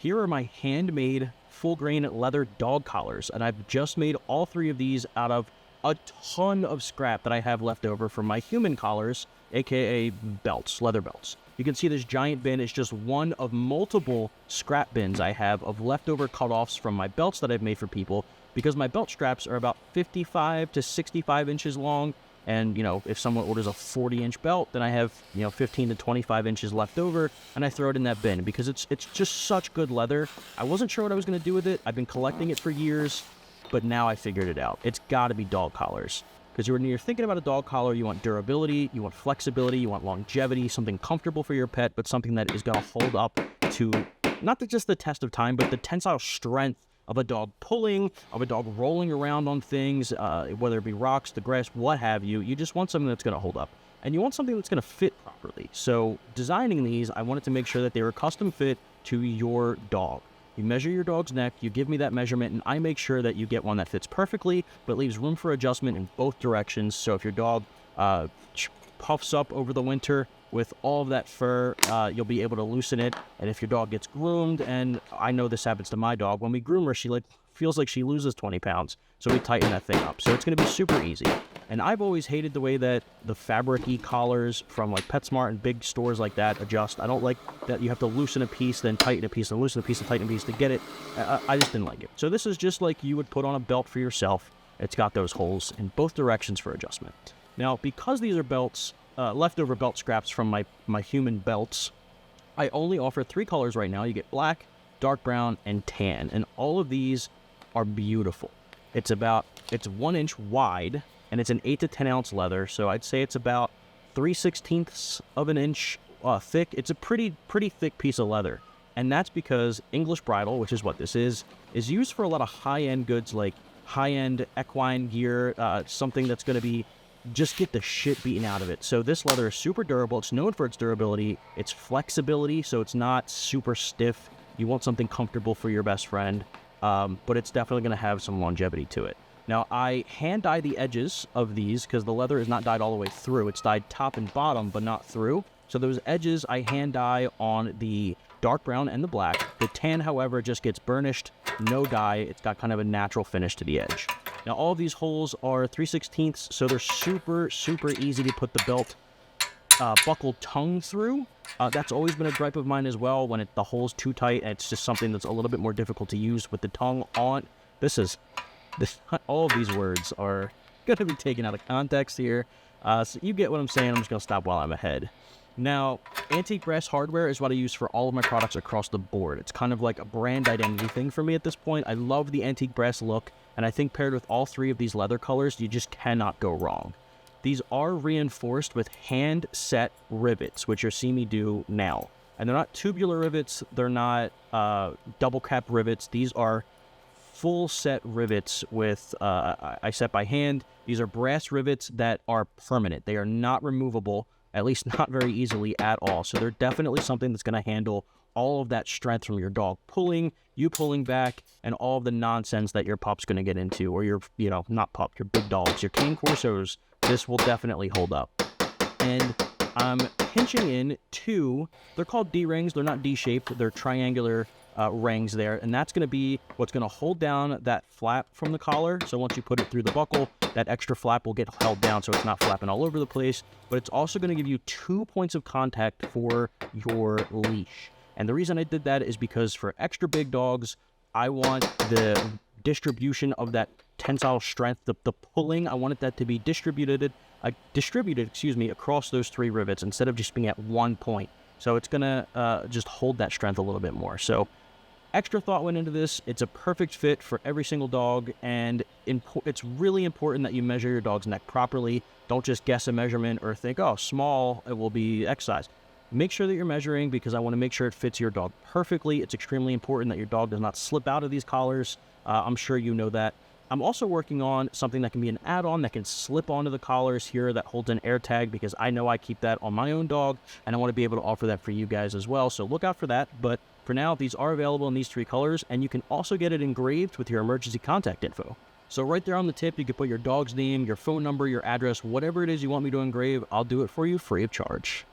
here are my handmade full grain leather dog collars, and I've just made all 3 of these out of a ton of scrap that I have left over from my human collars, aka belts, leather belts. You can see this giant bin is just one of multiple scrap bins I have of leftover cutoffs from my belts that I've made for people, because my belt straps are about 55 to 65 inches long. And, you know, if someone orders a 40-inch belt, then I have, 15 to 25 inches left over, and I throw it in that bin because it's just such good leather. I wasn't sure what I was going to do with it. I've been collecting it for years, but now I figured it out. It's got to be dog collars. Because when you're thinking about a dog collar, you want durability, you want flexibility, you want longevity, something comfortable for your pet, but something that is going to hold up to not just the test of time, but the tensile strength of a dog pulling, of a dog rolling around on things, whether it be rocks, the grass, what have you. You just want something that's going to hold up. And you want something that's going to fit properly. So designing these, I wanted to make sure that they were custom fit to your dog. You measure your dog's neck, you give me that measurement, and I make sure that you get one that fits perfectly, but leaves room for adjustment in both directions. So if your dog puffs up over the winter with all of that fur, you'll be able to loosen it. And if your dog gets groomed, and I know this happens to my dog, when we groom her, she feels like she loses 20 pounds. So we tighten that thing up. So it's going to be super easy. And I've always hated the way that the fabric-y collars from like PetSmart and big stores like that adjust. I don't like that you have to loosen a piece, then tighten a piece, and loosen a piece, and tighten a piece to get it. I just didn't like it. So this is just like you would put on a belt for yourself. It's got those holes in both directions for adjustment. Now, because these are belts, leftover belt scraps from my human belts, I only offer 3 colors right now. You get black, dark brown, and tan. And all of these are beautiful. It's 1 inch wide, and it's an 8 to 10 ounce leather. So I'd say it's about 3/16 of an inch thick. It's a pretty thick piece of leather. And that's because English Bridle, which is what this is used for a lot of high-end goods, like high-end equine gear, something that's going to be just get the shit beaten out of it. So this leather is super durable. It's known for its durability, its flexibility, so it's not super stiff. You want something comfortable for your best friend, but it's definitely going to have some longevity to it. Now, I hand dye the edges of these because the leather is not dyed all the way through. It's dyed top and bottom, but not through. So those edges I hand dye on the dark brown and the black. The tan, however, just gets burnished, no dye. It's got kind of a natural finish to the edge. Now, all of these holes are 3/16, so they're super easy to put the belt buckle tongue through. That's always been a gripe of mine as well, when the hole's too tight. It's just something that's a little bit more difficult to use with the tongue on. All of these words are going to be taken out of context here. So you get what I'm saying. I'm just going to stop while I'm ahead. Now, antique brass hardware is what I use for all of my products across the board. It's kind of like a brand identity thing for me at this point. I love the antique brass look, and I think paired with all 3 of these leather colors, you just cannot go wrong. These are reinforced with hand-set rivets, which you'll see me do now. And they're not tubular rivets. They're not double cap rivets. These are full set rivets with, I set by hand. These are brass rivets that are permanent. They are not removable, at least not very easily at all. So they're definitely something that's going to handle all of that strength from your dog pulling, you pulling back, and all of the nonsense that your pup's going to get into, or your, not pup, your big dogs, your Cane Corsos. This will definitely hold up. And I'm pinching in 2, they're called D-rings. They're not D-shaped. They're triangular rings there, and that's going to be what's going to hold down that flap from the collar. So once you put it through the buckle, that extra flap will get held down so it's not flapping all over the place, but it's also going to give you 2 points of contact for your leash. And the reason I did that is because for extra big dogs, I want the distribution of that tensile strength, the pulling, I wanted that to be distributed across those 3 rivets instead of just being at 1 point. So it's going to just hold that strength a little bit more. So extra thought went into this. It's a perfect fit for every single dog, and it's really important that you measure your dog's neck properly. Don't just guess a measurement or think, oh, small, it will be X size. Make sure that you're measuring, because I want to make sure it fits your dog perfectly. It's extremely important that your dog does not slip out of these collars. I'm sure you know that. I'm also working on something that can be an add-on that can slip onto the collars here that holds an air tag, because I know I keep that on my own dog, and I want to be able to offer that for you guys as well. So look out for that. But for now, these are available in these 3 colors, and you can also get it engraved with your emergency contact info. So right there on the tip, you can put your dog's name, your phone number, your address, whatever it is you want me to engrave. I'll do it for you free of charge.